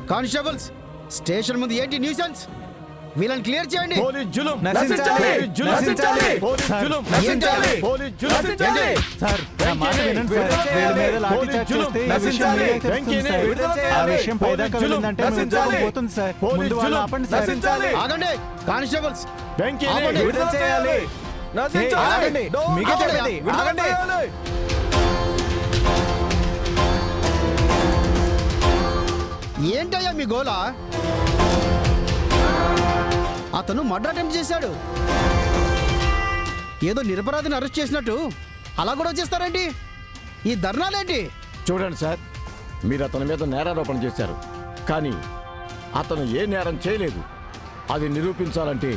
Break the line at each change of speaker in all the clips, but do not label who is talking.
Constables station ముందు ఏంటి nuisance? వీళ్ళని క్లియర్ చేయండి.
పోలీస్ జులుం
నశించాలి!
నశించాలి! పోలీస్
సార్,
జులుం
నశించాలి!
పోలీస్ జులుం
ఏంటి?
సార్ నా మాట వినండి సార్. వీళ్ళ మీద లాఠీ చార్జ్ చేస్తే ఈ విషయం మీకే తెలుస్తుంది సార్. ఆ విషయం పైదాకా వెళ్ళిందంటే మీ ఉద్యోగం పోతుంది సార్. ముందు వాళ్ళు ఆపండి సార్.
ఆగండి కానిస్టేబుల్స్,
వెంకీని
ఆపండి.
విడుదల చేయాలి. ఆగండి. మీకే చెప్పండి. ఆగండి.
ఏంటయ్యా మీ గోల? అతను మర్డర్ అటెంప్ట్ చేశాడు. ఏదో నిరపరాధిని అరెస్ట్ చేసినట్టు అలా కూడా చేస్తారేంటి? ఈ ధర్నాలేంటి?
చూడండి సార్, మీరు అతని మీద నేరారోపణ చేశారు, కానీ అతను ఏ నేరం చేయలేదు. అది నిరూపించాలంటే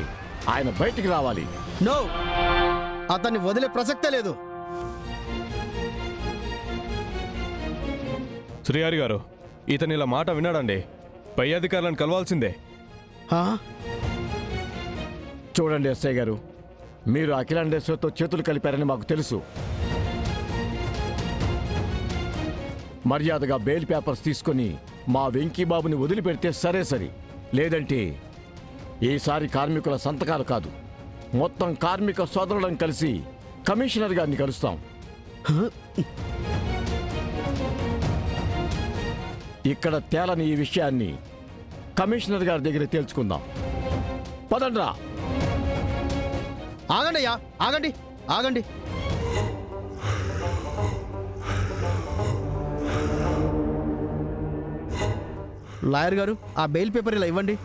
ఆయన బయటికి రావాలి.
నో, అతన్ని వదిలే ప్రసక్తే లేదు.
శ్రీహరి గారు, ఇతని ఇలా మాట విన్నాడండి. పై అధికారులను కలవాల్సిందే.
ఆ?
చూడండి ఎస్ఐ గారు, మీరు అఖిలాండేశ్వర్తో చేతులు కలిపారని మాకు తెలుసు. మర్యాదగా బెయిల్ పేపర్స్ తీసుకొని మా వెంకీబాబుని వదిలిపెడితే సరే సరి. లేదంటే ఈసారి కార్మికుల సంతకాలు కాదు, మొత్తం కార్మిక సోదరులను కలిసి కమిషనర్ గారిని కలుస్తాం. ఇక్కడ తేలని ఈ విషయాన్ని కమిషనర్ గారి దగ్గర తేల్చుకుందాం. పదండ్రా.
ఆగండి అయ్యా, ఆగండి ఆగండి. లాయర్ గారు, ఆ బెయిల్ పేపర్ ఇలా ఇవ్వండి.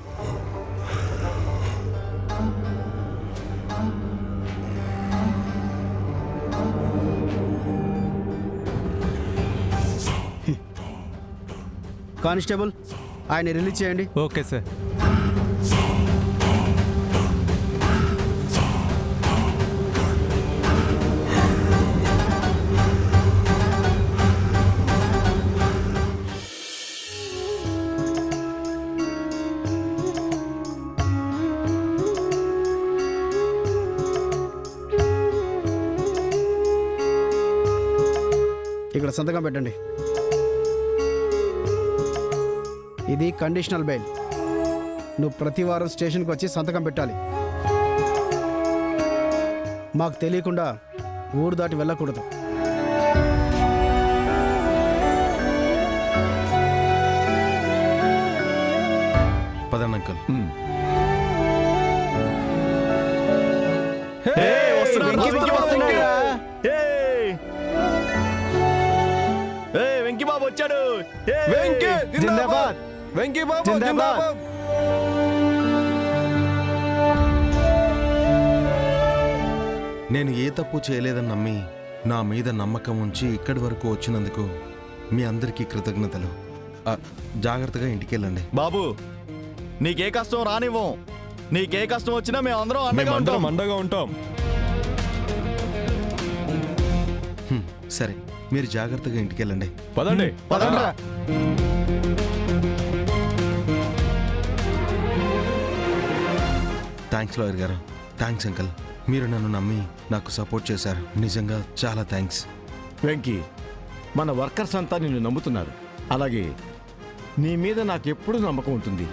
కానిస్టేబుల్, ఆయన రిలీజ్ చేయండి.
Okay sir.
ఇక్కడ సంతకం పెట్టండి. ఇది కండిషనల్ బెయిల్. నువ్వు ప్రతి వారం స్టేషన్కి వచ్చి సంతకం పెట్టాలి. మాకు తెలియకుండా ఊరు దాటి వెళ్ళకూడదు.
పదండి అంకుల్.
వెంకీబాబు వచ్చాడు.
జిందాబాద్. జిందాబాద్.
నేను ఏ తప్పు చేయలేదని నమ్మి నా మీద నమ్మకం ఉంచి ఇక్కడి వరకు వచ్చినందుకు మీ అందరికీ కృతజ్ఞతలు. జాగ్రత్తగా ఇంటికి వెళ్ళండి.
బాబు, నీకే కష్టం రానివ్వం. నీకే కష్టం వచ్చినా మేమందరం
మేమందరం అండగా ఉంటాం.
సరే, మీరు జాగ్రత్తగా ఇంటికి వెళ్ళండి.
పదండి.
పదండ్రా.
థ్యాంక్స్ లాయర్ గారు. Thanks uncle. మీరు నన్ను నమ్మి నాకు సపోర్ట్ చేశారు. నిజంగా చాలా థ్యాంక్స్.
వెంకీ, మన వర్కర్స్ అంతా నిన్ను నమ్ముతున్నారు. అలాగే నీ మీద నాకు ఎప్పుడూ నమ్మకం ఉంటుంది.